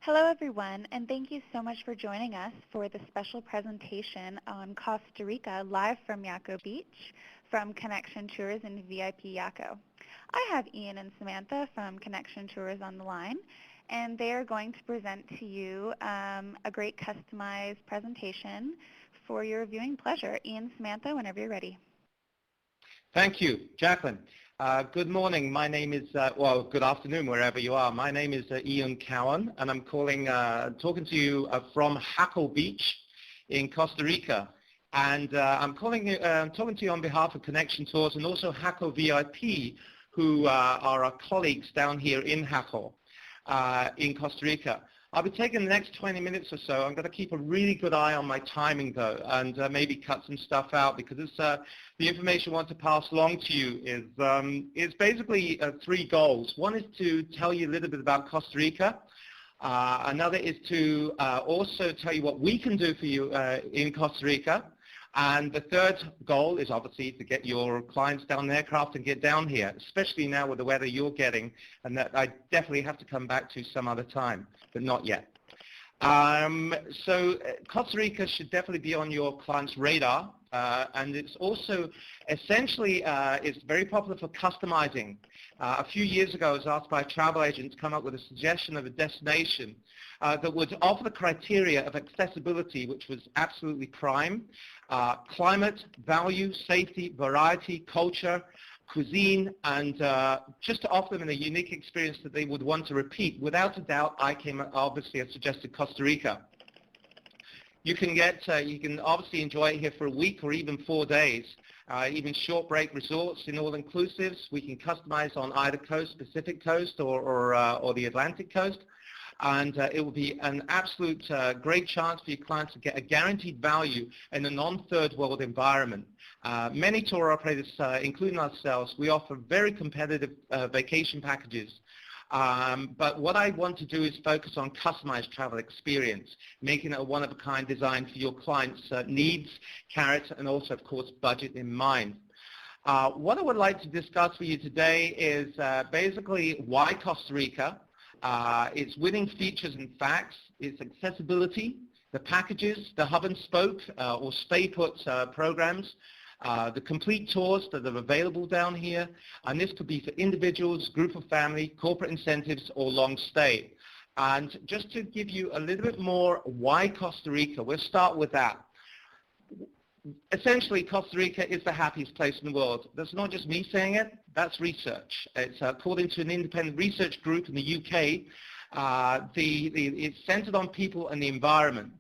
Hello, everyone, and thank you so much for joining us for the special presentation on Costa Rica live from Yaco Beach from Connection Tours and VIP Yaco. I have Ian and Samantha from Connection Tours on the line, and they are going to present to you a great customized presentation for your viewing pleasure. Ian, Samantha, whenever you're ready. Thank you, Jacqueline. Good morning. My name is, good afternoon wherever you are. My name is Ian Cowan, and I'm talking to you from Jaco Beach in Costa Rica. And I'm talking to you on behalf of Connection Tours and also Jaco VIP, who are our colleagues down here in Jaco in Costa Rica. I'll be taking the next 20 minutes or so. I'm going to keep a really good eye on my timing, though, and maybe cut some stuff out because the information I want to pass along to you is basically three goals. One is to tell you a little bit about Costa Rica. Another is to also tell you what we can do for you in Costa Rica. And the third goal is obviously to get your clients down the aircraft and get down here, especially now with the weather you're getting, and that I definitely have to come back to some other time, but not yet. So Costa Rica should definitely be on your client's radar, and it's also essentially it's very popular for customizing. A few years ago, I was asked by a travel agent to come up with a suggestion of a destination that would offer the criteria of accessibility, which was absolutely prime, climate, value, safety, variety, culture, cuisine, and just to offer them a unique experience that they would want to repeat. Without a doubt, I suggested Costa Rica. You can obviously enjoy it here for a week or even 4 days, even short break resorts in all-inclusives. We can customize on either coast, Pacific coast or the Atlantic coast. And it will be an absolute great chance for your clients to get a guaranteed value in a non-third world environment. Many tour operators, including ourselves, we offer very competitive vacation packages. But what I want to do is focus on customized travel experience, making it a one-of-a-kind design for your clients' needs, character, and also, of course, budget in mind. What I would like to discuss with you today is basically why Costa Rica, its winning features and facts, its accessibility, the packages, the hub and spoke or stay-put programs, the complete tours that are available down here, and this could be for individuals, group of family, corporate incentives, or long stay. And just to give you a little bit more why Costa Rica, we'll start with that. Essentially, Costa Rica is the happiest place in the world. That's not just me saying it, that's research. It's according to an independent research group in the UK. It's centered on people and the environment.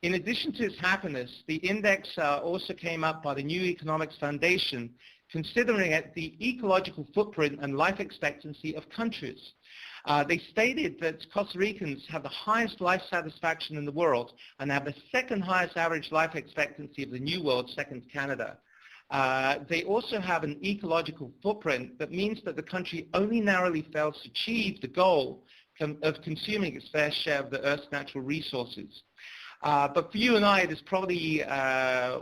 In addition to its happiness, the index also came up by the New Economics Foundation, considering it the ecological footprint and life expectancy of countries. They stated that Costa Ricans have the highest life satisfaction in the world and have the second highest average life expectancy of the New World, second to Canada. They also have an ecological footprint that means that the country only narrowly fails to achieve the goal of consuming its fair share of the Earth's natural resources. But for you and I, it is probably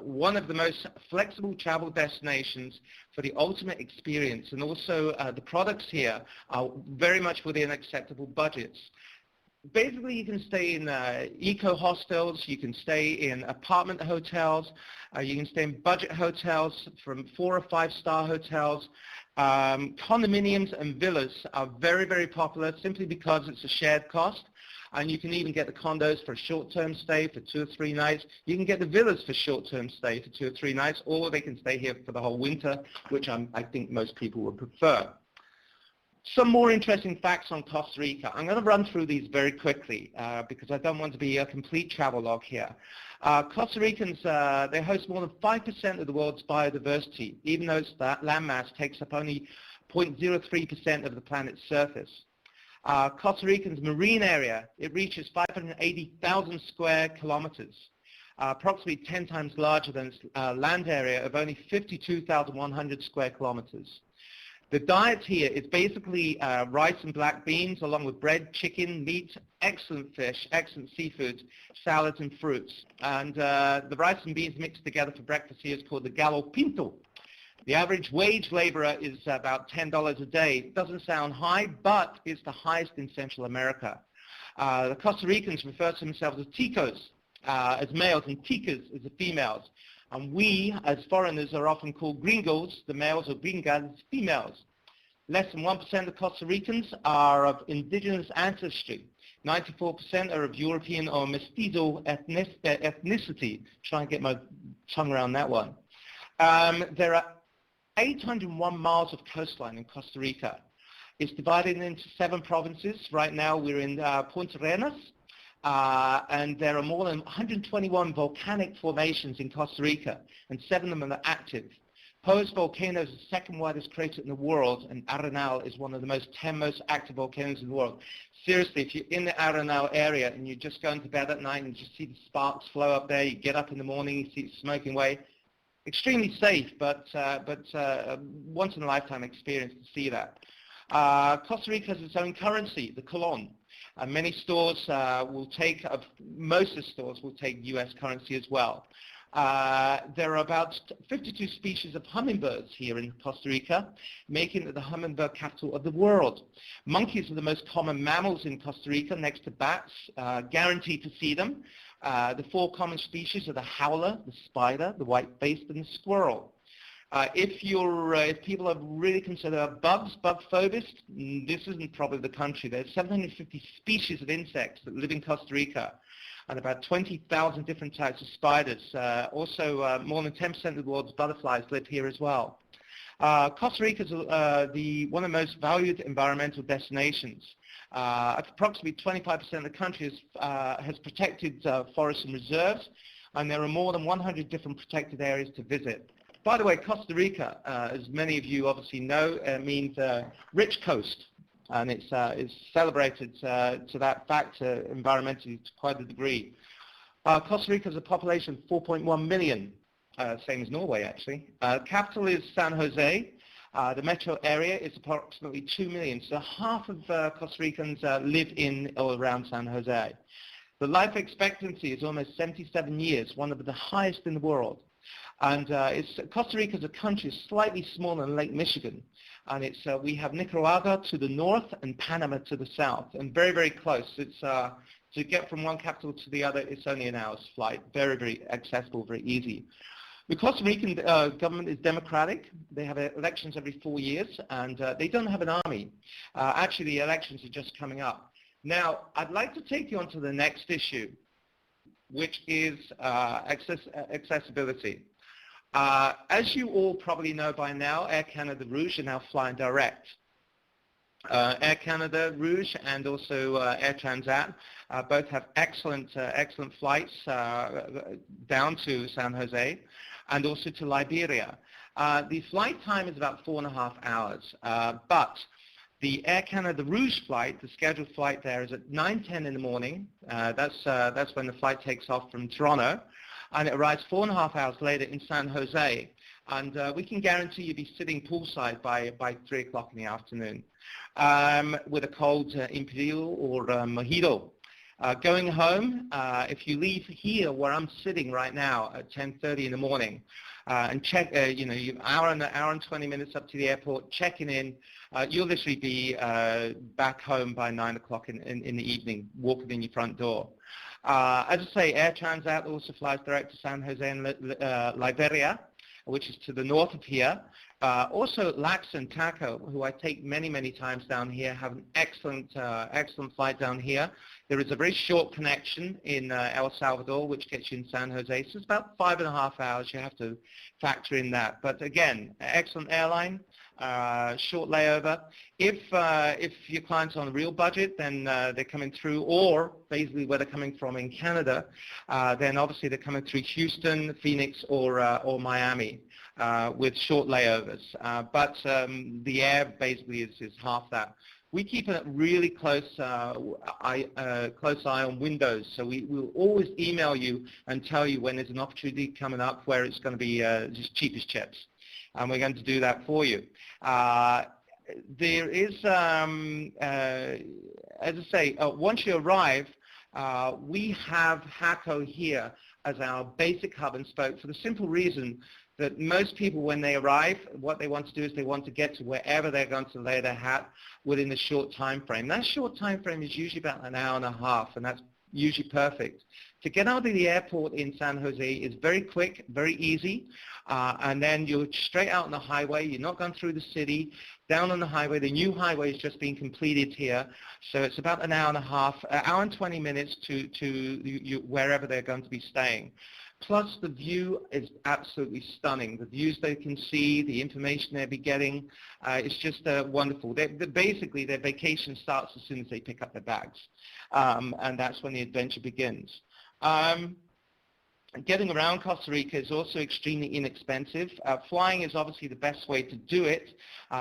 one of the most flexible travel destinations for the ultimate experience, and also the products here are very much within acceptable budgets. Basically, you can stay in eco hostels, you can stay in apartment hotels, you can stay in budget hotels from 4 or 5 star hotels. Condominiums and villas are very, very popular simply because it's a shared cost. And you can even get the condos for a short-term stay for 2 or 3 nights. You can get the villas for short-term stay for 2 or 3 nights, or they can stay here for the whole winter, which I think most people would prefer. Some more interesting facts on Costa Rica. I'm going to run through these very quickly because I don't want to be a complete travelogue here. Costa Ricans, they host more than 5% of the world's biodiversity, even though its landmass takes up only 0.03% of the planet's surface. Costa Rican's marine area, it reaches 580,000 square kilometers, approximately 10 times larger than its land area of only 52,100 square kilometers. The diet here is basically rice and black beans along with bread, chicken, meat, excellent fish, excellent seafood, salads and fruits. And the rice and beans mixed together for breakfast here is called the gallo pinto. The average wage laborer is about $10 a day. It doesn't sound high, but it's the highest in Central America. The Costa Ricans refer to themselves as ticos as males and ticas as the females. And we, as foreigners, are often called gringos, the males, or gringas, females. Less than 1% of Costa Ricans are of indigenous ancestry. 94% are of European or mestizo ethnicity. Try and get my tongue around that one. There are 801 miles of coastline in Costa Rica. It's divided into 7 provinces. Right now we're in Punta Arenas, and there are more than 121 volcanic formations in Costa Rica, and 7 of them are active. Poas volcano is the second widest crater in the world, and Arenal is one of the 10 most active volcanoes in the world. Seriously, if you're in the Arenal area and you're just going to bed at night and you just see the sparks flow up there, you get up in the morning, you see it smoking away. Extremely safe, but once in a lifetime experience to see that. Costa Rica has its own currency, the colon. Many stores most of the stores will take U.S. currency as well. There are about 52 species of hummingbirds here in Costa Rica, making it the hummingbird capital of the world. Monkeys are the most common mammals in Costa Rica, next to bats, guaranteed to see them. The 4 common species are the howler, the spider, the white-faced, and the squirrel. If people are really concerned about bugs, bug phobists, this isn't probably the country. There's 750 species of insects that live in Costa Rica, and about 20,000 different types of spiders. Also, more than 10% of the world's butterflies live here as well. Costa Rica is one of the most valued environmental destinations. Approximately 25% of the country has protected forests and reserves, and there are more than 100 different protected areas to visit. By the way, Costa Rica, as many of you obviously know, means rich coast, and it's celebrated to that fact environmentally to quite a degree. Costa Rica has a population of 4.1 million, same as Norway actually. Capital is San Jose. The metro area is approximately 2 million, so half of Costa Ricans live in or around San Jose. The life expectancy is almost 77 years, one of the highest in the world. And Costa Rica as a country is slightly smaller than Lake Michigan. And we have Nicaragua to the north and Panama to the south, and very, very close. It's to get from one capital to the other, it's only an hour's flight. Very, very accessible, very easy. The Costa Rican government is democratic. They have elections every 4 years, and they don't have an army. Actually, the elections are just coming up. Now, I'd like to take you on to the next issue, which is accessibility. As you all probably know by now, Air Canada Rouge are now flying direct. Air Canada Rouge and also Air Transat both have excellent flights down to San Jose and also to Liberia. The flight time is about 4.5 hours, but the Air Canada Rouge flight, the scheduled flight there, is at 9:10 in the morning. That's when the flight takes off from Toronto, and it arrives 4.5 hours later in San Jose. And we can guarantee you'll be sitting poolside by 3 o'clock in the afternoon with a cold Imperial or mojito. Going home, if you leave here where I'm sitting right now at 10:30 in the morning, and check, you hour and 20 minutes up to the airport, checking in, you'll literally be back home by 9 o'clock in the evening, walking in your front door. As I say, Air Transat also flies direct to San Jose and Liberia, which is to the north of here. Also, Lax and Taco, who I take many, many times down here, have an excellent flight down here. There is a very short connection in El Salvador, which gets you in San Jose. So it's about 5.5 hours. You have to factor in that. But again, excellent airline, short layover. If your client's on a real budget, then they're coming through, or basically where they're coming from in Canada, then obviously they're coming through Houston, Phoenix, or Miami with short layovers. But the air basically is half that. We keep a really close eye on windows, so we will always email you and tell you when there's an opportunity coming up where it's going to be just cheap as chips, and we're going to do that for you. There is, as I say, once you arrive, we have HACO here as our basic hub and spoke for the simple reason that most people, when they arrive, what they want to do is they want to get to wherever they're going to lay their hat within a short time frame. That short time frame is usually about an hour and a half, and that's usually perfect. To get out of the airport in San Jose is very quick, very easy, and then you're straight out on the highway. You're not going through the city. Down on the highway, the new highway is just being completed here, so it's about an hour and a half, an hour and 20 minutes to wherever they're going to be staying. Plus, the view is absolutely stunning. The views they can see, the information they'll be getting, it's just wonderful. Basically, their vacation starts as soon as they pick up their bags, and that's when the adventure begins. Getting around Costa Rica is also extremely inexpensive. Flying is obviously the best way to do it.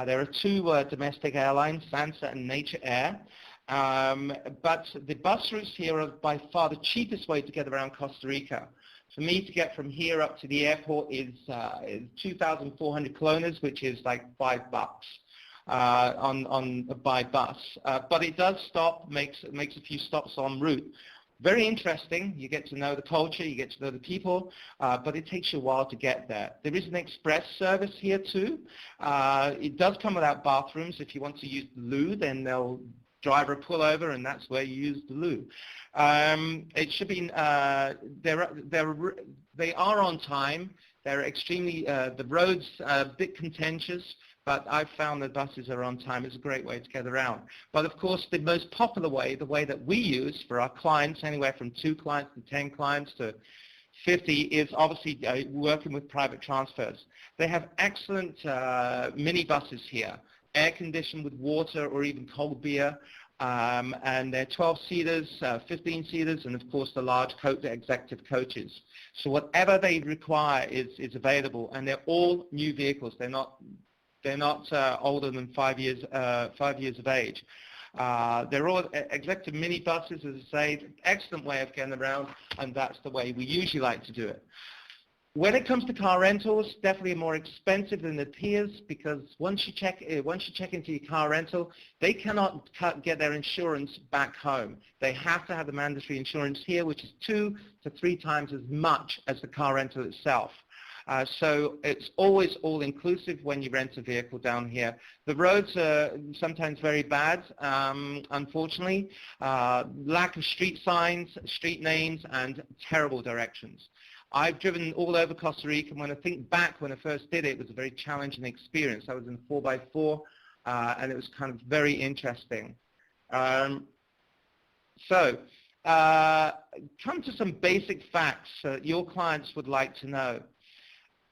There are two domestic airlines, Sansa and Nature Air. But the bus routes here are by far the cheapest way to get around Costa Rica. For me to get from here up to the airport is 2,400 colones, which is like $5 by bus. But it does stop, makes a few stops en route. Very interesting. You get to know the culture, you get to know the people, but it takes you a while to get there. There is an express service here too. It does come without bathrooms. If you want to use the loo, then they'll driver pull over, and that's where you use the loo. It should be, they are on time. They're extremely, the roads are a bit contentious, but I've found that buses are on time. It's a great way to get around. But of course, the most popular way, the way that we use for our clients, anywhere from 2 clients to 10 clients to 50, is obviously working with private transfers. They have excellent minibuses here, air-conditioned with water or even cold beer, and they're 12-seaters, 15-seaters, and of course the large executive coaches. So whatever they require is available, and they're all new vehicles. They're not older than 5 years of age. They're all executive minibuses, as I say, excellent way of getting around, and that's the way we usually like to do it. When it comes to car rentals, definitely more expensive than it appears, because once you check into your car rental, they cannot get their insurance back home. They have to have the mandatory insurance here, which is 2 to 3 times as much as the car rental itself. So it's always all-inclusive when you rent a vehicle down here. The roads are sometimes very bad, unfortunately. Lack of street signs, street names, and terrible directions. I've driven all over Costa Rica, and when I think back when I first did it, it was a very challenging experience. I was in a 4x4, and it was kind of very interesting. Come to some basic facts that your clients would like to know.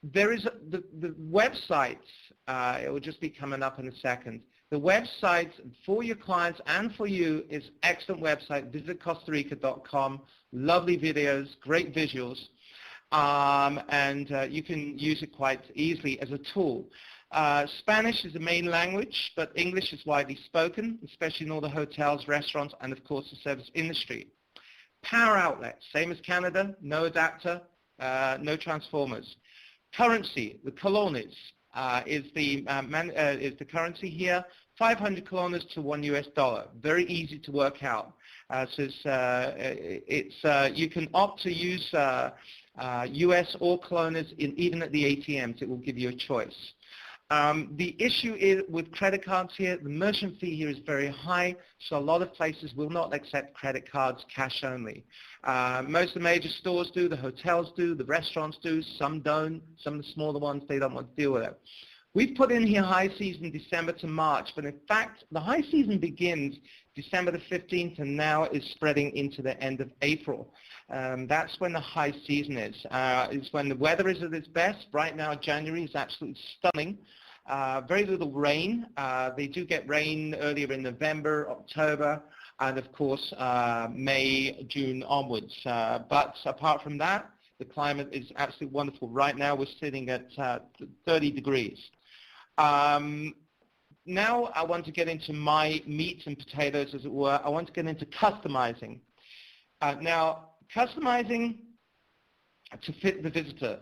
There is the website, it will just be coming up in a second. The website for your clients and for you is excellent website, visitcostarica.com, lovely videos, great visuals. And you can use it quite easily as a tool. Spanish is the main language, but English is widely spoken, especially in all the hotels, restaurants, and of course the service industry. Power outlets, same as Canada, no adapter, no transformers. Currency, the colones is the currency here, 500 colones to $1 US, very easy to work out. So you can opt to use US or colones even at the ATMs. It will give you a choice. The issue is with credit cards here, the merchant fee here is very high, so a lot of places will not accept credit cards, cash only. Most of the major stores do, the hotels do, the restaurants do, some don't, some of the smaller ones, they don't want to deal with it. We've put in here high season December to March, but in fact, the high season begins December the 15th and now is spreading into the end of April. That's when the high season is. It's when the weather is at its best. Right now, January is absolutely stunning. Very little rain. They do get rain earlier in November, October, and of course, May, June onwards. But apart from that, the climate is absolutely wonderful. Right now, we're sitting at 30 degrees. Now I want to get into my meat and potatoes, as it were. I want to get into customizing. Now, customizing to fit the visitor.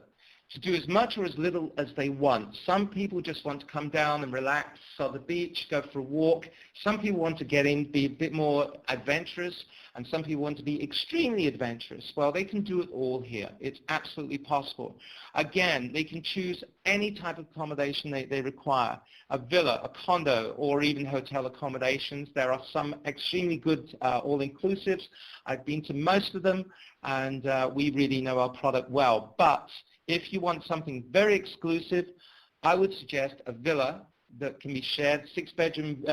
to do as much or as little as they want. Some people just want to come down and relax on the beach, go for a walk. Some people want to get in, be a bit more adventurous, and some people want to be extremely adventurous. Well, they can do it all here. It's absolutely possible. Again, they can choose any type of accommodation they require, a villa, a condo, or even hotel accommodations. There are some extremely good all-inclusives. I've been to most of them, and we really know our product well. But if you want something very exclusive, I would suggest a villa that can be shared, six-bedroom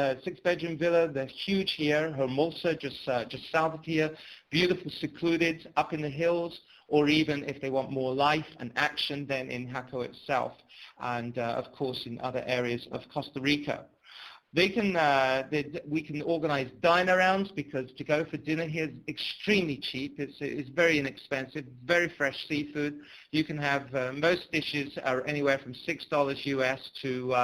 villa. They're huge here. Hermosa, just south of here, beautiful, secluded, up in the hills, or even if they want more life and action, then in Jaco itself, and of course in other areas of Costa Rica. We can organize dine-arounds, because to go for dinner here is extremely cheap. It's very inexpensive, very fresh seafood. You can have most dishes are anywhere from $6 US to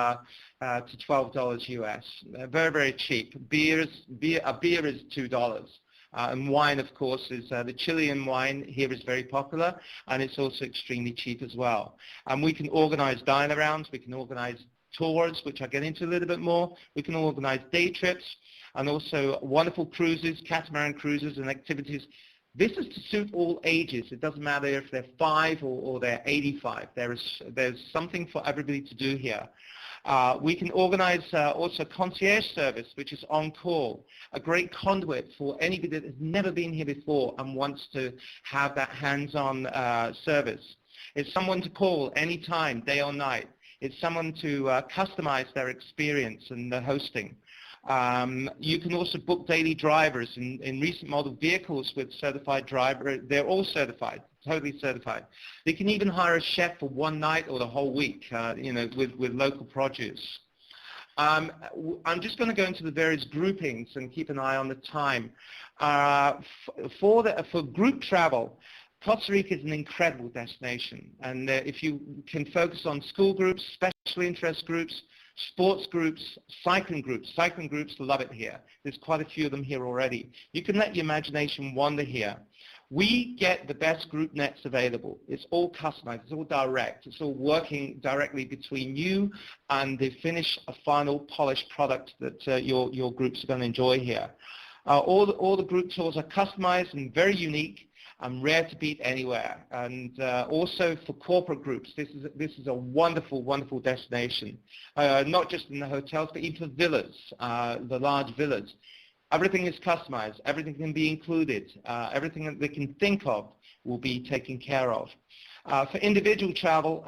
$12 US. Very, very cheap. A beer is $2. And wine, of course, is the Chilean wine here is very popular, and it's also extremely cheap as well. And we can organize dine-arounds. We can organize tours, which I'll get into a little bit more. We can organize day trips, and also wonderful cruises, catamaran cruises and activities. This is to suit all ages. It doesn't matter if they're 5 or they're 85. There's something for everybody to do here. We can organize also concierge service, which is on call, a great conduit for anybody that has never been here before and wants to have that hands-on service. It's someone to call anytime, day or night. It's someone to customize their experience and the hosting. You can also book daily drivers in recent model vehicles with certified driver. They're all certified, totally certified. They can even hire a chef for one night or the whole week, with local produce. I'm just going to go into the various groupings and keep an eye on the time. For group travel, Costa Rica is an incredible destination, and if you can focus on school groups, special interest groups, sports groups, cycling groups love it here. There's quite a few of them here already. You can let your imagination wander here. We get the best group nets available. It's all customized, it's all direct, it's all working directly between you and the finished, final polished product that your groups are going to enjoy here. All the group tours are customized and very unique, and rare to beat anywhere. And also for corporate groups, this is a wonderful, wonderful destination. Not just in the hotels, but even for villas, the large villas. Everything is customized. Everything can be included. Everything that they can think of will be taken care of. For individual travel,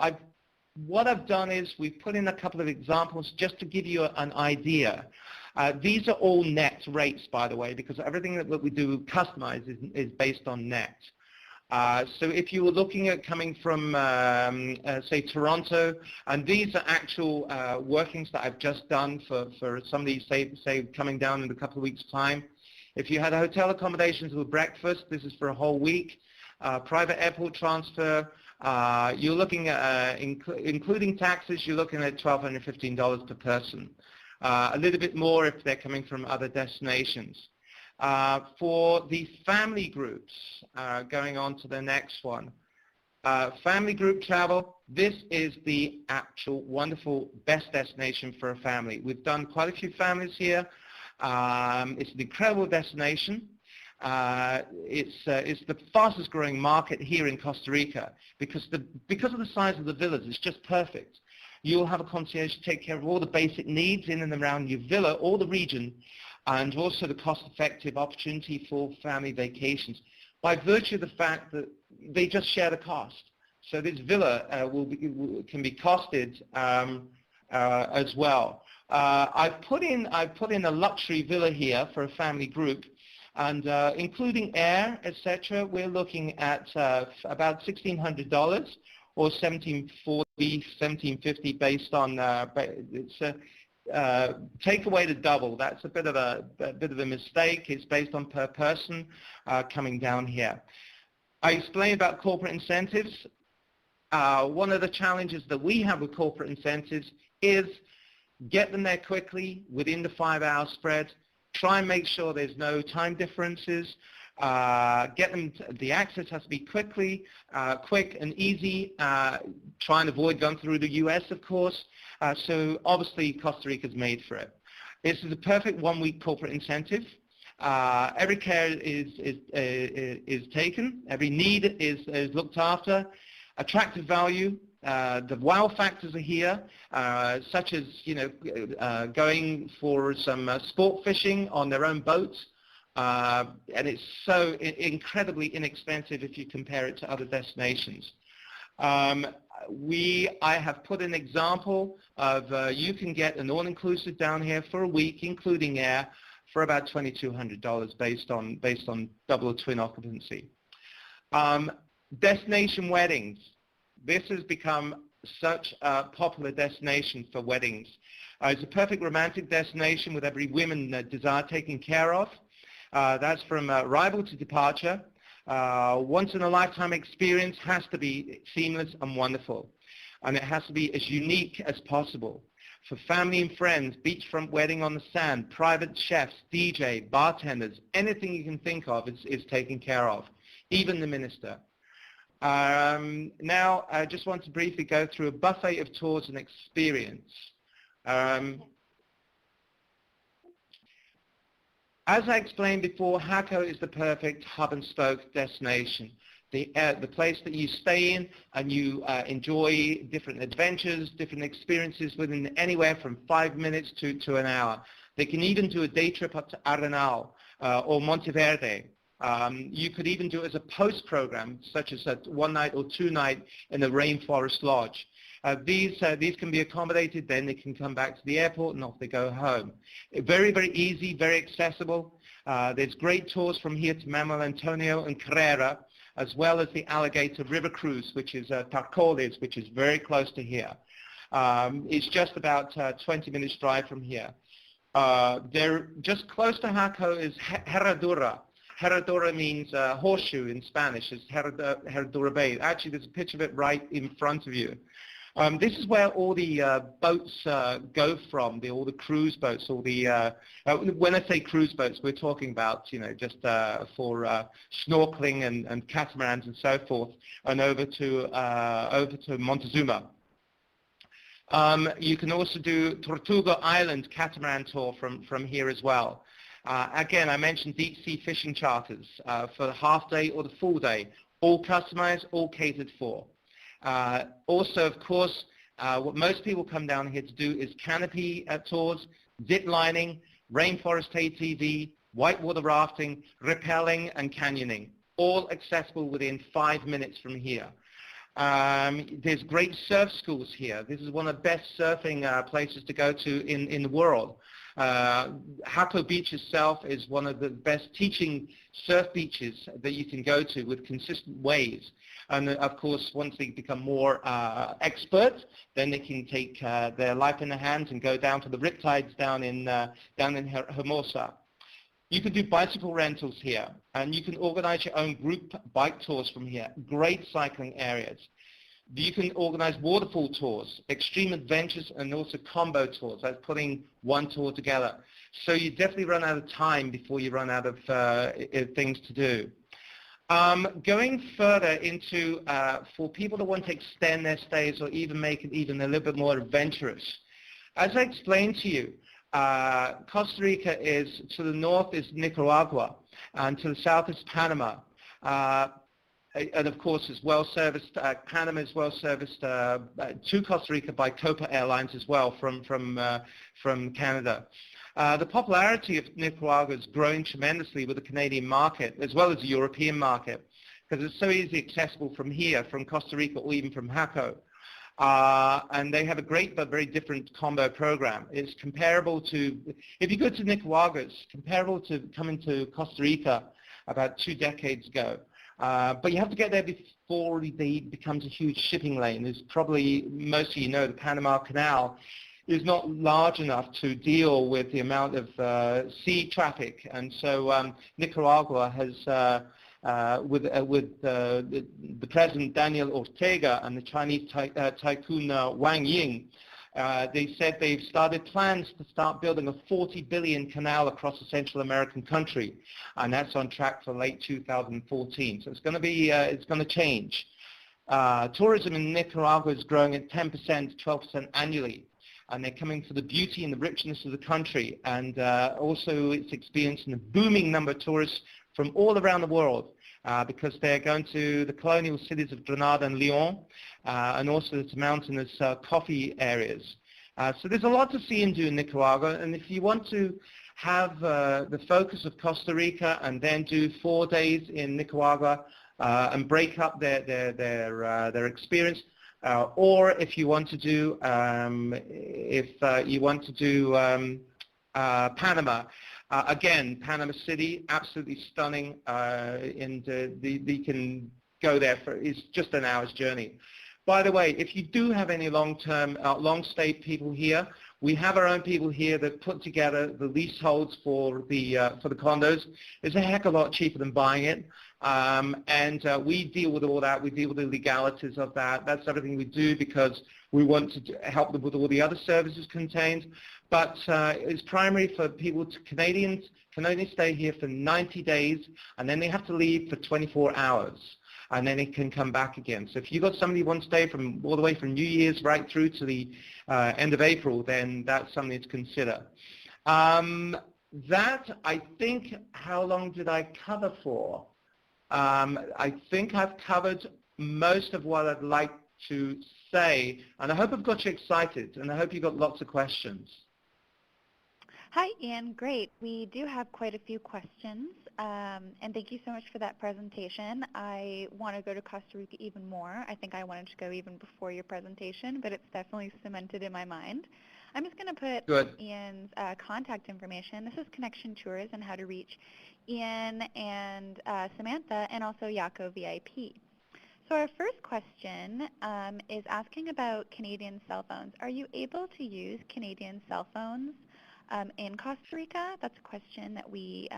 what I've done is we've put in a couple of examples just to give you an idea. These are all net rates, by the way, because everything that we do customized is based on net. So if you were looking at coming from, say, Toronto, and these are actual workings that I've just done for somebody, say, coming down in a couple of weeks' time. If you had a hotel accommodations with breakfast, this is for a whole week. Private airport transfer, you're looking at, including taxes, you're looking at $1,215 per person. A little bit more if they're coming from other destinations. For the family groups, going on to the next one. Family group travel, this is the actual wonderful best destination for a family. We've done quite a few families here. It's an incredible destination. It's the fastest growing market here in Costa Rica because of the size of the villas. It's just perfect. You'll have a concierge to take care of all the basic needs in and around your villa or the region, and also the cost-effective opportunity for family vacations by virtue of the fact that they just share the cost. So this villa can be costed as well. I've put in a luxury villa here for a family group, and including air, etc., we're looking at about $1,600 or $1,740, $1,750 based on take away the double. That's a bit of a mistake. It's based on per person coming down here. I explained about corporate incentives. One of the challenges that we have with corporate incentives is get them there quickly within the 5-hour spread. Try and make sure there's no time differences. Get them, the access has to be quick and easy. Try and avoid going through the U.S., of course. So obviously Costa Rica is made for it. This is a perfect one-week corporate incentive. Every care is taken. Every need is looked after. Attractive value. The wow factors are here, such as going for some sport fishing on their own boats, and it's so incredibly inexpensive if you compare it to other destinations. I have put an example of you can get an all-inclusive down here for a week, including air, for about $2,200 based on double or twin occupancy. Destination weddings. This has become such a popular destination for weddings. It's a perfect romantic destination with every woman desire taken care of. That's from arrival to departure. Once-in-a-lifetime experience has to be seamless and wonderful. And it has to be as unique as possible. For family and friends, beachfront wedding on the sand, private chefs, DJ, bartenders, anything you can think of is taken care of, even the minister. Now, I just want to briefly go through a buffet of tours and experience. As I explained before, Jaco is the perfect hub-and-spoke destination. The place that you stay in and you enjoy different adventures, different experiences within anywhere from 5 minutes to an hour. They can even do a day trip up to Arenal or Monteverde. You could even do it as a post-program, such as a 1 night or 2 night in a rainforest lodge. These can be accommodated, then they can come back to the airport and off they go home. Very, very easy, very accessible. There's great tours from here to Manuel Antonio and Carrera, as well as the Alligator River Cruise, which is Tarcoles, which is very close to here. It's just about 20 minutes drive from here. They're just close to Jaco is Herradura. Herradura means horseshoe in Spanish. It's Herradura Bay. Actually, there's a picture of it right in front of you. This is where all the boats go from, all the cruise boats, all the, when I say cruise boats, we're talking about, just for snorkeling and catamarans and so forth, and over to Montezuma. You can also do Tortuga Island catamaran tour from here as well. Again, I mentioned deep sea fishing charters for the half day or the full day, all customized, all catered for. Also, of course, what most people come down here to do is canopy tours, zip lining, rainforest ATV, whitewater rafting, rappelling, and canyoning, all accessible within 5 minutes from here. There's great surf schools here. This is one of the best surfing places to go to in the world. Jaco Beach itself is one of the best teaching surf beaches that you can go to with consistent waves. And of course, once they become more expert, then they can take their life in their hands and go down to the riptides down in Hermosa. You can do bicycle rentals here, and you can organize your own group bike tours from here. Great cycling areas. You can organize waterfall tours, extreme adventures, and also combo tours, like putting one tour together. So you definitely run out of time before you run out of things to do. Going further into, for people that want to extend their stays or even make it even a little bit more adventurous. As I explained to you, Costa Rica is, to the north is Nicaragua, and to the south is Panama. And of course, is well serviced. Panama is well serviced to Costa Rica by Copa Airlines as well from Canada. The popularity of Nicaragua is growing tremendously with the Canadian market as well as the European market, because it's so easily accessible from here, from Costa Rica, or even from Jaco. And they have a great but very different combo program. It's comparable to, if you go to Nicaragua, it's comparable to coming to Costa Rica about 2 decades ago. But you have to get there before it becomes a huge shipping lane. As probably most of you know, the Panama Canal is not large enough to deal with the amount of sea traffic. And so Nicaragua has, with the President Daniel Ortega and the Chinese tycoon Wang Ying, They said they've started plans to start building a 40 billion canal across a Central American country, and that's on track for late 2014. So it's going to change. Tourism in Nicaragua is growing at 10% to 12% annually, and they're coming for the beauty and the richness of the country, and also it's experiencing a booming number of tourists from all around the world. Because they're going to the colonial cities of Granada and Leon, and also to mountainous coffee areas. So there's a lot to see and do in Nicaragua, and if you want to have the focus of Costa Rica and then do 4 days in Nicaragua and break up their experience, or if you want to do Panama. Again, Panama City, absolutely stunning, and you can go there it's just an hour's journey. By the way, if you do have any long-term, long-stay people here, we have our own people here that put together the leaseholds for the condos. It's a heck of a lot cheaper than buying it, and we deal with all that. We deal with the legalities of that. That's everything we do because we want to help them with all the other services contained. But it's primary for people, Canadians can only stay here for 90 days, and then they have to leave for 24 hours, and then they can come back again. So if you've got somebody who wants to stay all the way from New Year's right through to the end of April, then that's something to consider. That, I think, how long did I cover for? I think I've covered most of what I'd like to say, and I hope I've got you excited, and I hope you've got lots of questions. Hi, Ian. Great. We do have quite a few questions, and thank you so much for that presentation. I want to go to Costa Rica even more. I think I wanted to go even before your presentation, but it's definitely cemented in my mind. I'm just going to put Ian's contact information. This is Connection Tours and how to reach Ian and Samantha, and also Yaco VIP. So our first question is asking about Canadian cell phones. Are you able to use Canadian cell phones in Costa Rica? That's a question that we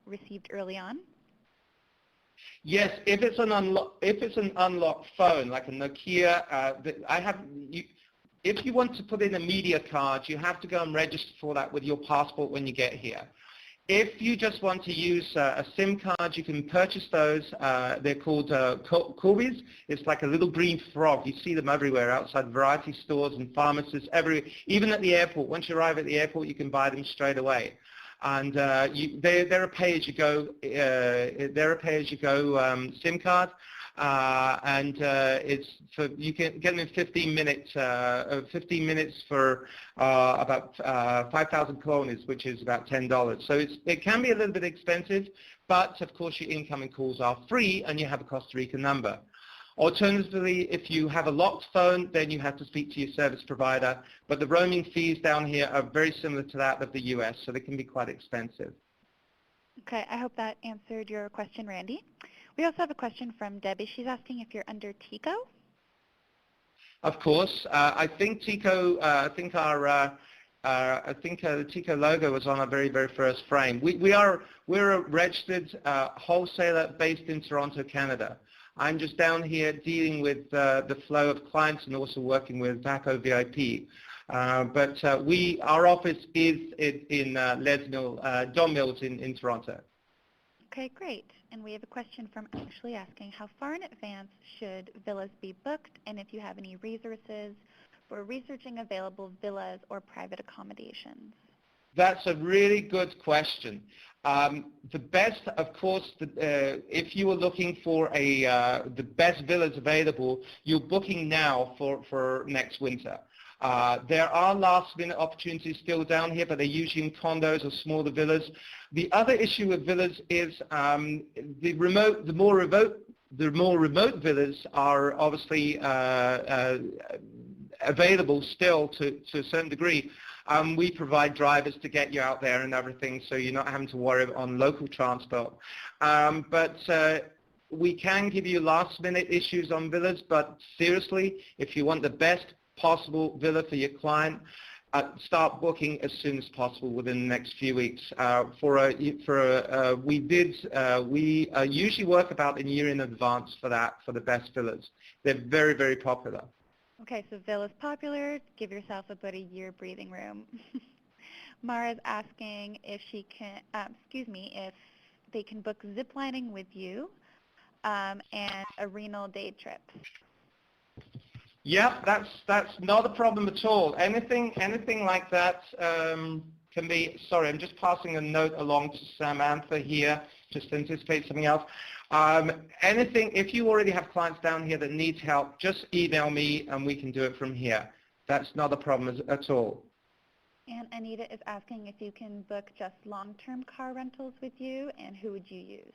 received early on. Yes, if it's an unlocked phone like a Nokia, if you want to put in a media card, you have to go and register for that with your passport when you get here. If you just want to use a SIM card, you can purchase those. They're called Corbis. It's like a little green frog. You see them everywhere outside variety stores and pharmacies, even at the airport. Once you arrive at the airport, you can buy them straight away. And they're a pay-as-you-go. SIM card. It's you can get them in 15 minutes. 15 minutes for about 5,000 colones, which is about $10. So it can be a little bit expensive, but of course your incoming calls are free, and you have a Costa Rica number. Alternatively, if you have a locked phone, then you have to speak to your service provider. But the roaming fees down here are very similar to that of the U.S., so they can be quite expensive. Okay, I hope that answered your question, Randy. We also have a question from Debbie. She's asking if you're under TICO. Of course. I think TICO, the TICO logo was on our very, very first frame. We're a registered wholesaler based in Toronto, Canada. I'm just down here dealing with the flow of clients and also working with VACO VIP. But our office is in Les Mills, Don Mills in Toronto. Okay, great. And we have a question from Ashley asking, how far in advance should villas be booked, and if you have any resources for researching available villas or private accommodations? That's a really good question. The best, of course, if you were looking for the best villas available, you're booking now for next winter. There are last-minute opportunities still down here, but they're usually in condos or smaller villas. The other issue with villas is the more remote villas are obviously available still to a certain degree. We provide drivers to get you out there and everything, so you're not having to worry on local transport. But we can give you last-minute issues on villas, but seriously, if you want the best possible villa for your client, start booking as soon as possible within the next few weeks. We usually work about a year in advance for the best villas. They're very, very popular. Okay, so Villa's popular. Give yourself about a year breathing room. Mara's asking if she can, if they can book zip lining with you and a renal day trip. Yep, that's not a problem at all. Anything like that can be. Sorry, I'm just passing a note along to Samantha here, just to anticipate something else. Anything, if you already have clients down here that need help, just email me and we can do it from here. That's not a problem at all. And Anita is asking if you can book just long-term car rentals with you, and who would you use?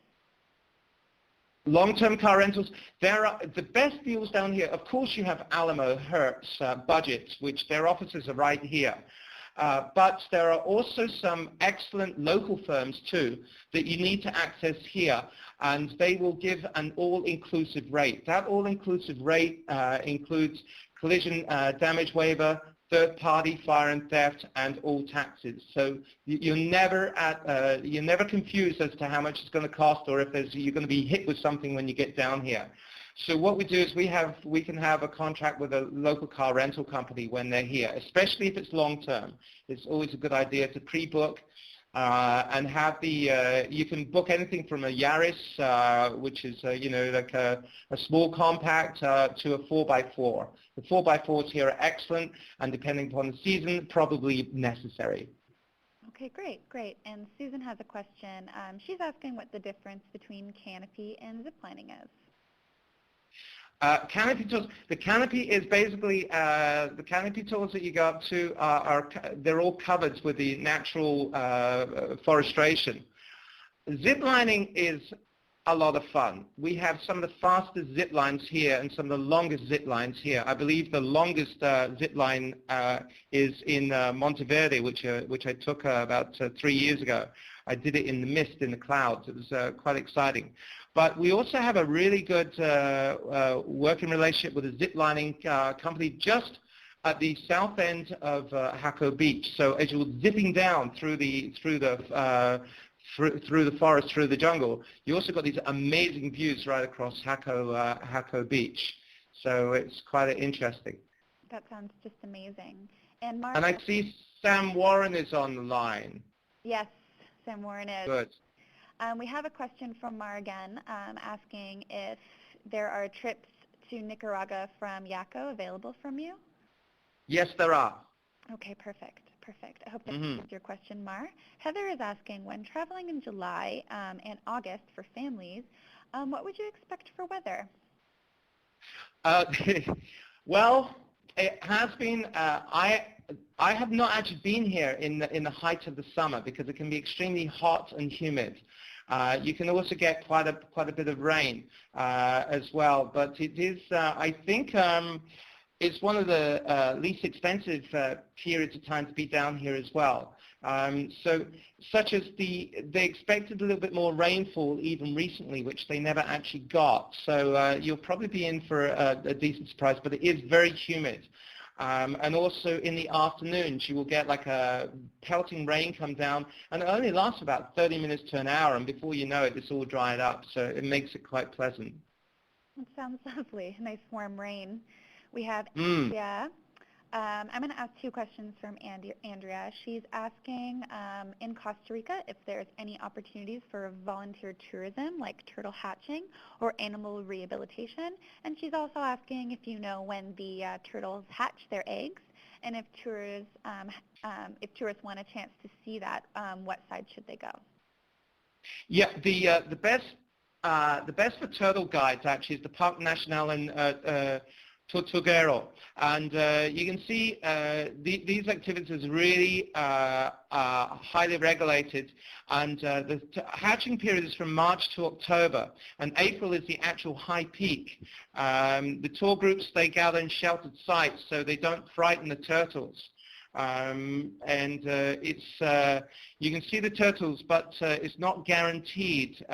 Long-term car rentals, there are the best deals down here. Of course, you have Alamo, Hertz, Budget, which their offices are right here. But there are also some excellent local firms too that you need to access here, and they will give an all-inclusive rate. That all-inclusive rate includes collision damage waiver, third-party fire and theft, and all taxes. So you're never confused as to how much it's going to cost, or if you're going to be hit with something when you get down here. So what we do is we can have a contract with a local car rental company when they're here, especially if it's long-term. It's always a good idea to pre-book and have you can book anything from a Yaris, which is like a small compact, to a 4x4. The 4x4s here are excellent, and depending upon the season, probably necessary. Okay, great. And Susan has a question. She's asking what the difference between canopy and ziplining is. Canopy tools. The canopy is basically the canopy tools that you go up to they're all covered with the natural forestation. Zip lining is a lot of fun. We have some of the fastest zip lines here and some of the longest zip lines here. I believe the longest zip line is in Monteverde, which I took about 3 years ago. I did it in the mist, in the clouds. It was quite exciting. But we also have a really good working relationship with a zip lining company just at the south end of Jaco Beach. So as you're zipping down through the forest, through the jungle, you also got these amazing views right across Jaco Beach. So it's quite interesting. That sounds just amazing. And I see Sam Warren is on the line. Yes, Sam Warren is. Good. We have a question from Mar again, asking if there are trips to Nicaragua from Yaco available from you. Yes, there are. Okay, perfect. I hope that answers your question, Mar. Heather is asking, when traveling in July and August for families, what would you expect for weather? Well, it has been. I have not actually been here in the height of the summer because it can be extremely hot and humid. You can also get quite a bit of rain as well, but it is. I think it's one of the least expensive periods of time to be down here as well. So, such as they expected a little bit more rainfall even recently, which they never actually got. So you'll probably be in for a decent surprise, but it is very humid. And also in the afternoons, you will get like a pelting rain come down, and it only lasts about 30 minutes to an hour, and before you know it, it's all dried up. So it makes it quite pleasant. It sounds lovely. Nice warm rain. We have Andrea. I'm going to ask two questions from Andrea. She's asking in Costa Rica if there's any opportunities for volunteer tourism like turtle hatching or animal rehabilitation. And she's also asking if you know when the turtles hatch their eggs, and if tourists want a chance to see that, what side should they go? Yeah, the best for turtle guides actually is the Parque Nacional in Tortuguero, and you can see these activities are really highly regulated, and the hatching period is from March to October, and April is the actual high peak. The tour groups, they gather in sheltered sites so they don't frighten the turtles. It's you can see the turtles, but it's not guaranteed.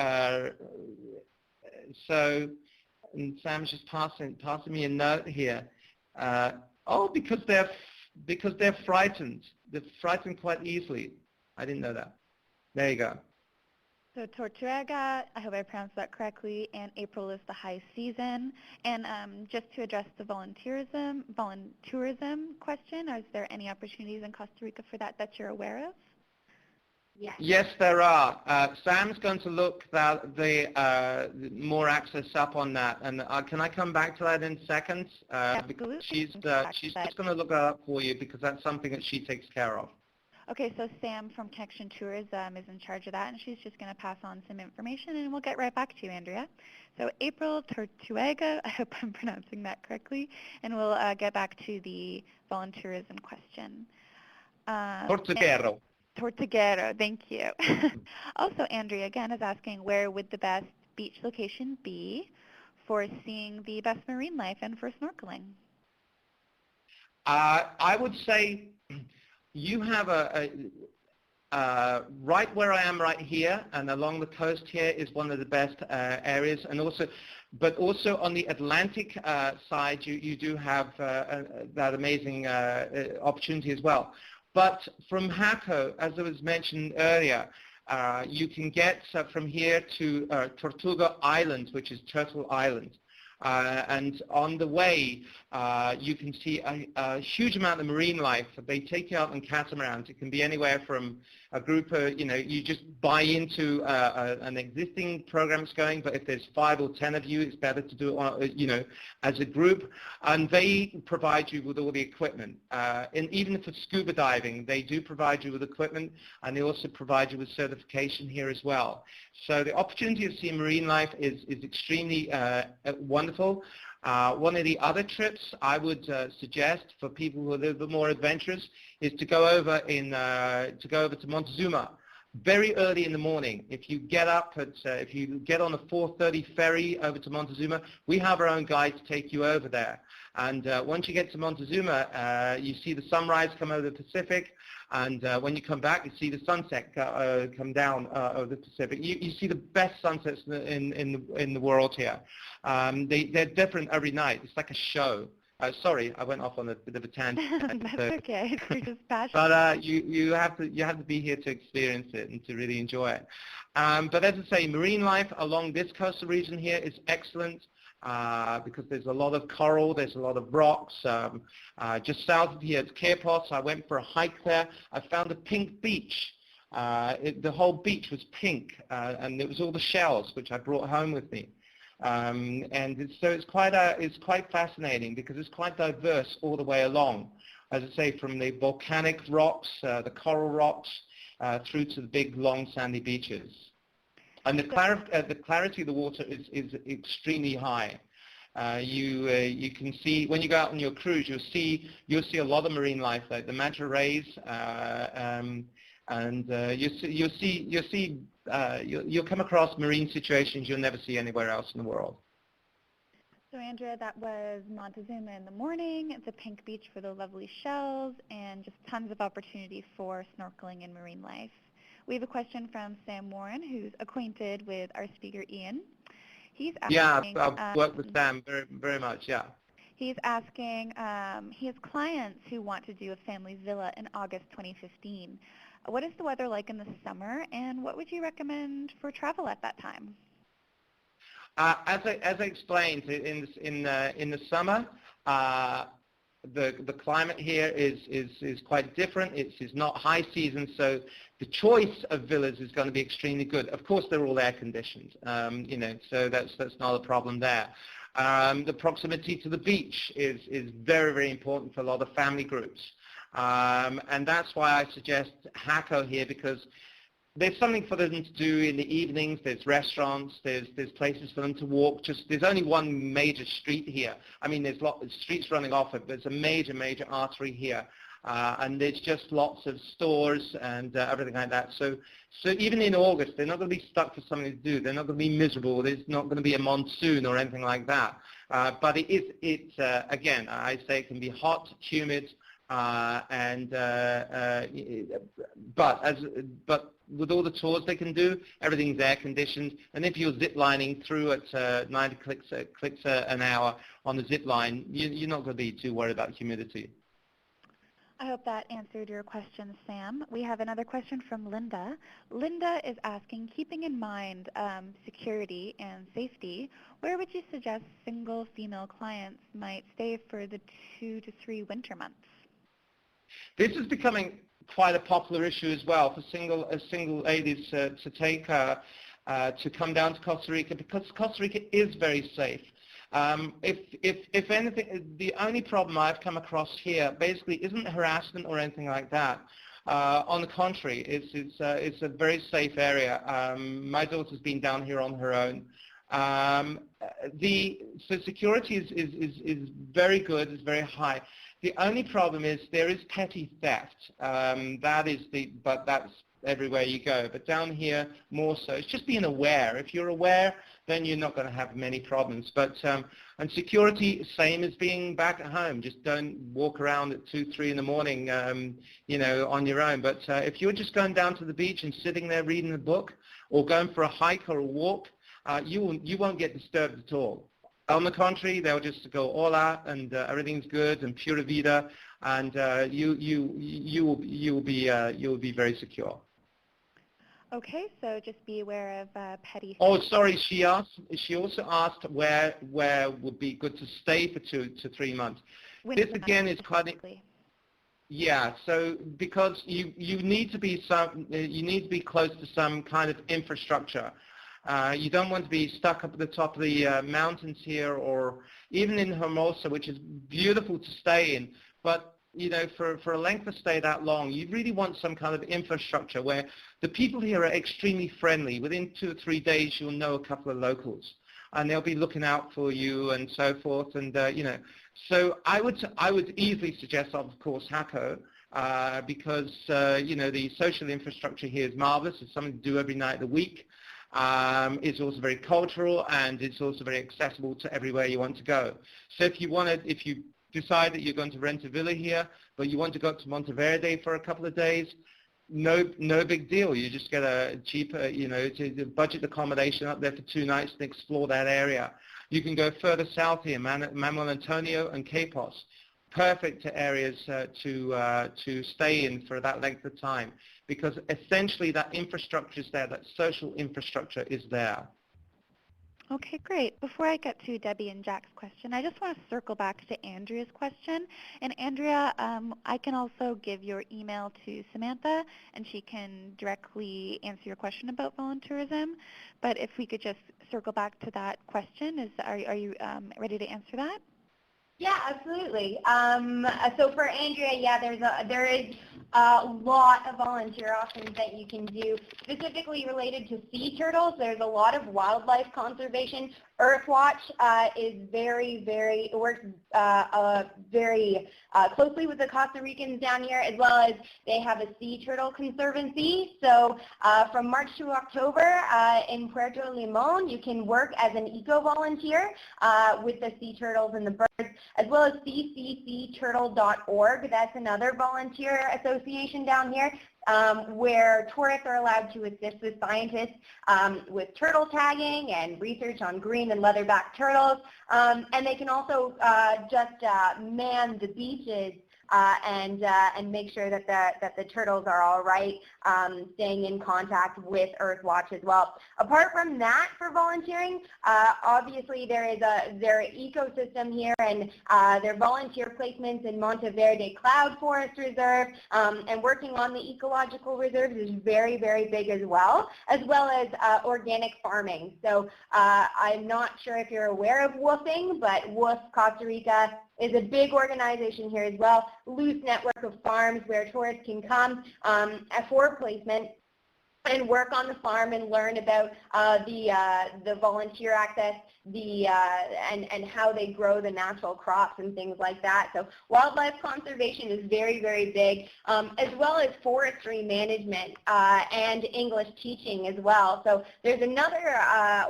And Sam's just passing me a note here. Because they're frightened. They're frightened quite easily. I didn't know that. There you go. So Tortuga, I hope I pronounced that correctly, and April is the high season. And just to address the volunteerism question, is there any opportunities in Costa Rica for that you're aware of? Yes, there are. Sam's going to look the more access up on that, and can I come back to that in a second? Because Absolutely. she's just going to look that up for you because that's something that she takes care of. Okay, so Sam from Connection Tourism is in charge of that, and she's just going to pass on some information, and we'll get right back to you, Andrea. So April Tortuega, I hope I'm pronouncing that correctly, and we'll get back to the volunteerism question. Portuguero. Tortuguero, thank you. Also, Andrea again is asking, where would the best beach location be for seeing the best marine life and for snorkeling? I would say you have right where I am right here and along the coast here is one of the best areas, and but also on the Atlantic side you do have that amazing opportunity as well. But from Jaco, as I was mentioned earlier, you can get from here to Tortuga Island, which is Turtle Island. And on the way, you can see a huge amount of marine life. They take you out on catamarans. It can be anywhere from a group of, you just buy into an existing program that's going, but if there's 5 or 10 of you, it's better to do it, as a group. And they provide you with all the equipment. And even for scuba diving, they do provide you with equipment, and they also provide you with certification here as well. So the opportunity of seeing marine life is extremely wonderful. One of the other trips I would suggest for people who are a little bit more adventurous is to go over to Montezuma very early in the morning. If you get up if you get on a 4:30 ferry over to Montezuma, we have our own guide to take you over there. And once you get to Montezuma, you see the sunrise come over the Pacific, and when you come back, you see the sunset come down over the Pacific. You see the best sunsets in the world here. They're different every night. It's like a show. Sorry, I went off on a bit of a tangent. That's okay. You're just passionate. But you have to be here to experience it and to really enjoy it. But as I say, marine life along this coastal region here is excellent because there's a lot of coral, there's a lot of rocks. Just south of here, it's Quepos. I went for a hike there. I found a pink beach. The whole beach was pink, and it was all the shells, which I brought home with me. So it's quite fascinating because it's quite diverse all the way along. As I say, from the volcanic rocks, the coral rocks, through to the big, long, sandy beaches. And the clarity of the water is extremely high. You can see when you go out on your cruise, you'll see a lot of marine life, like the manta rays, and you'll come across marine situations you'll never see anywhere else in the world. So Andrea, that was Montezuma in the morning, the pink beach for the lovely shells, and just tons of opportunity for snorkeling and marine life. We have a question from Sam Warren, who's acquainted with our speaker, Ian. He's asking, I've worked with Sam very, very much, yeah. He's asking, he has clients who want to do a family villa in August 2015. What is the weather like in the summer, and what would you recommend for travel at that time? As I explained, in the summer, the climate here is quite different. It's not high season, so the choice of villas is going to be extremely good. Of course, they're all air conditioned, so that's not a problem there. The proximity to the beach is very, very important for a lot of family groups. And that's why I suggest Jaco here, because there's something for them to do in the evenings. There's restaurants. There's places for them to walk. There's only one major street here. I mean, there's lots of streets running off it, but it's a major artery here. And there's just lots of stores and everything like that. So even in August, they're not going to be stuck for something to do. They're not going to be miserable. There's not going to be a monsoon or anything like that. But again, I say it can be hot, humid, but with all the tours they can do, everything's air conditioned. And if you're zip lining through at 90 clicks an hour on the zip line, you're not going to be too worried about humidity. I hope that answered your question, Sam. We have another question from Linda. Linda is asking, keeping in mind security and safety, where would you suggest single female clients might stay for the 2 to 3 winter months? This is becoming quite a popular issue as well for single ladies to take to come down to Costa Rica, because Costa Rica is very safe. If anything, the only problem I've come across here basically isn't harassment or anything like that. On the contrary, it's a very safe area. My daughter's been down here on her own. So security is very good, it's very high. The only problem is there is petty theft. But that's everywhere you go. But down here, more so. It's just being aware. If you're aware, then you're not going to have many problems. But and security, same as being back at home. Just don't walk around at 2, 3 in the morning, on your own. But if you're just going down to the beach and sitting there reading a book, or going for a hike or a walk, you won't get disturbed at all. On the contrary, they'll just go all out, and everything's good and pura vida, and you'll be very secure. Okay, so just be aware of petty. Oh, sorry. She also asked where would be good to stay for 2 to 3 months. Winter This again is quite. Yeah, so because you need to be close to some kind of infrastructure. You don't want to be stuck up at the top of the mountains here, or even in Hermosa, which is beautiful to stay in. But for a length of stay that long, you really want some kind of infrastructure where the people here are extremely friendly. Within 2 or 3 days, you'll know a couple of locals, and they'll be looking out for you and so forth. And so I would easily suggest, of course, Jaco, because the social infrastructure here is marvelous. It's something to do every night of the week. It's also very cultural, and it's also very accessible to everywhere you want to go. So if you decide that you're going to rent a villa here, but you want to go to Monteverde for a couple of days, no big deal. You just get a cheaper, budget accommodation up there for 2 nights and explore that area. You can go further south here, Manuel Antonio and Capos. Perfect areas to stay in for that length of time, because essentially that infrastructure is there, that social infrastructure is there. Okay, great. Before I get to Debbie and Jack's question, I just want to circle back to Andrea's question. And Andrea, I can also give your email to Samantha, and she can directly answer your question about volunteerism. But if we could just circle back to that question, are you ready to answer that? Yeah, absolutely. So for Andrea, yeah, there is a lot of volunteer options that you can do, specifically related to sea turtles. There's a lot of wildlife conservation. Earthwatch works very closely with the Costa Ricans down here, as well as they have a sea turtle conservancy. So from March to October in Puerto Limon, you can work as an eco-volunteer with the sea turtles and the birds, as well as cccturtle.org. That's another volunteer association down here, where tourists are allowed to assist with scientists with turtle tagging and research on green and leatherback turtles. And they can also just man the beaches and make sure that the turtles are all right, staying in contact with Earthwatch as well. Apart from that, for volunteering, obviously there is their ecosystem here, and their volunteer placements in Monteverde Cloud Forest Reserve, and working on the ecological reserves is very, very big as well as organic farming. So I'm not sure if you're aware of WWOOFing, but WWOOF Costa Rica is a big organization here as well, loose network of farms where tourists can come for placement and work on the farm and learn about the volunteer access, and how they grow the natural crops and things like that. So wildlife conservation is very, very big, as well as forestry management and English teaching as well. So there's another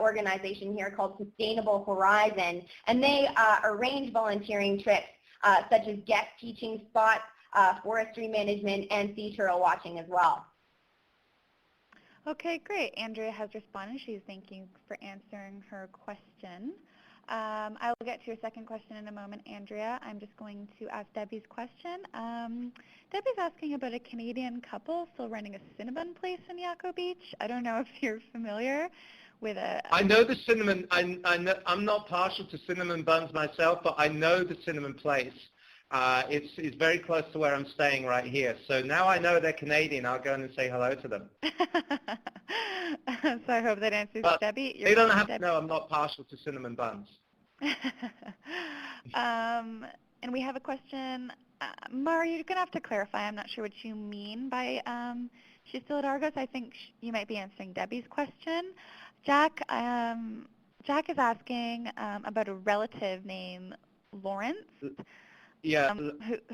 organization here called Sustainable Horizon, and they arrange volunteering trips such as guest teaching spots, forestry management, and sea turtle watching as well. Okay, great. Andrea has responded. She's thanking for answering her question. I will get to your second question in a moment, Andrea. I'm just going to ask Debbie's question. Debbie's asking about a Canadian couple still running a Cinnabon place in Yaco Beach. I don't know if you're familiar with a... I know the cinnamon. I'm not partial to cinnamon buns myself, but I know the cinnamon place. It's very close to where I'm staying right here. So now I know they're Canadian. I'll go in and say hello to them. So I hope that answers But Debbie. they don't have to know I'm not partial to cinnamon buns. And we have a question. Mara, you're going to have to clarify. I'm not sure what you mean by she's still at Argos. I think you might be answering Debbie's question. Jack is asking about a relative named Lawrence. Yeah.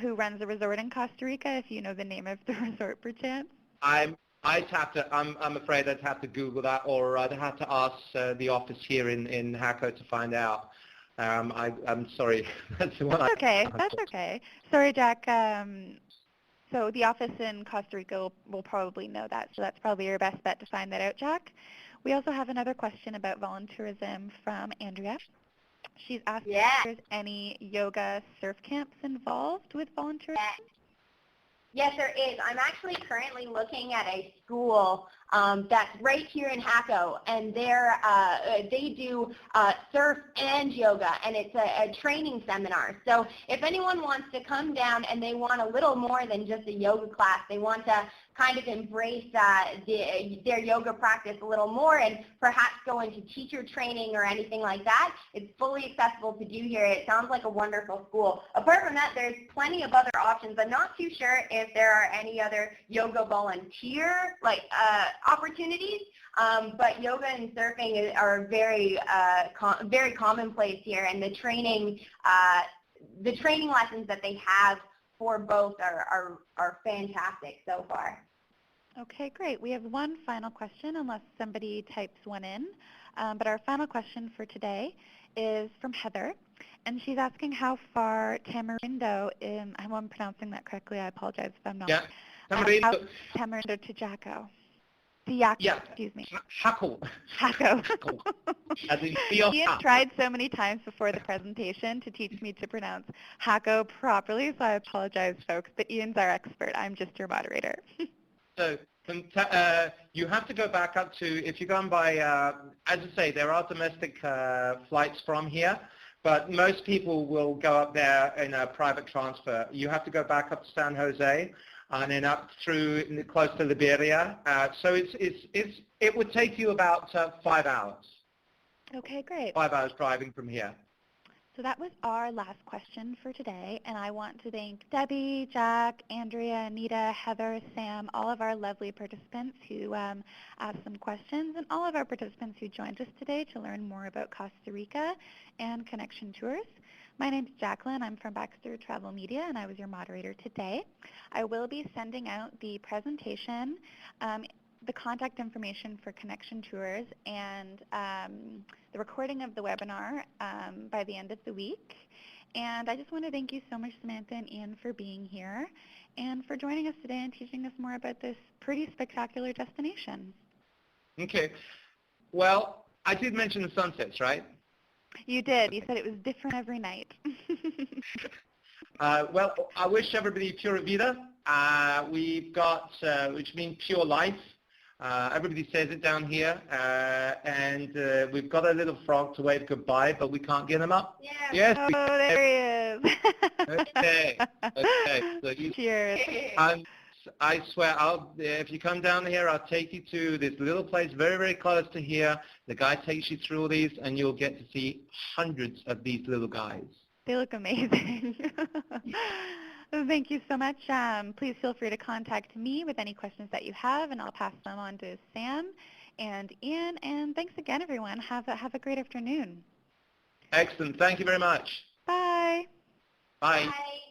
Who runs a resort in Costa Rica, if you know the name of the resort per chance? I'm afraid I'd have to Google that, or I'd have to ask the office here in Haco to find out. I'm sorry. That's the one. That's okay. Sorry, Jack. So the office in Costa Rica will probably know that, so that's probably your best bet to find that out, Jack. We also have another question about volunteerism from Andrea. She's asking if there's any yoga surf camps involved with volunteerism. Yes, there is. I'm actually currently looking at a school that's right here in Haco, and they do surf and yoga, and it's a training seminar. So if anyone wants to come down and they want a little more than just a yoga class, they want to kind of embrace their yoga practice a little more and perhaps go into teacher training or anything like that, it's fully accessible to do here. It sounds like a wonderful school. Apart from that, there's plenty of other options. I'm not too sure if there are any other yoga volunteer opportunities, but yoga and surfing are very commonplace here, and the training lessons that they have for both are fantastic so far. Okay, great. We have one final question, unless somebody types one in. But our final question for today is from Heather, and she's asking how far Tamarindo, I hope I'm pronouncing that correctly, I apologize if I'm not. Yeah, Tamarindo. Tamarindo to Jaco. To Yaco, excuse me. Haco. As in Ian tried so many times before the presentation to teach me to pronounce Haco properly, so I apologize, folks, but Ian's our expert. I'm just your moderator. So you have to go back up to, if you're going by, as I say, there are domestic flights from here, but most people will go up there in a private transfer. You have to go back up to San Jose and then up through close to Liberia. So it would take you about 5 hours. Okay, great. 5 hours driving from here. So that was our last question for today, and I want to thank Debbie, Jack, Andrea, Anita, Heather, Sam, all of our lovely participants who asked some questions, and all of our participants who joined us today to learn more about Costa Rica and Connection Tours. My name is Jacqueline. I'm from Baxter Travel Media, and I was your moderator today. I will be sending out the presentation, the contact information for Connection Tours, and the recording of the webinar by the end of the week. And I just want to thank you so much, Samantha and Ian, for being here and for joining us today and teaching us more about this pretty spectacular destination. Okay. Well, I did mention the sunsets, right? You did. You said it was different every night. Well, I wish everybody pura vida. We've got, which means pure life. Everybody says it down here, and we've got a little frog to wave goodbye, but we can't get him up. Yeah. Yes. Oh, there he is. Okay. So Cheers. I swear, if you come down here, I'll take you to this little place very, very close to here. The guy takes you through all these, and you'll get to see hundreds of these little guys. They look amazing. Thank you so much. Please feel free to contact me with any questions that you have, and I'll pass them on to Sam and Ian. And thanks again, everyone. Have a great afternoon. Excellent. Thank you very much. Bye. Bye. Bye.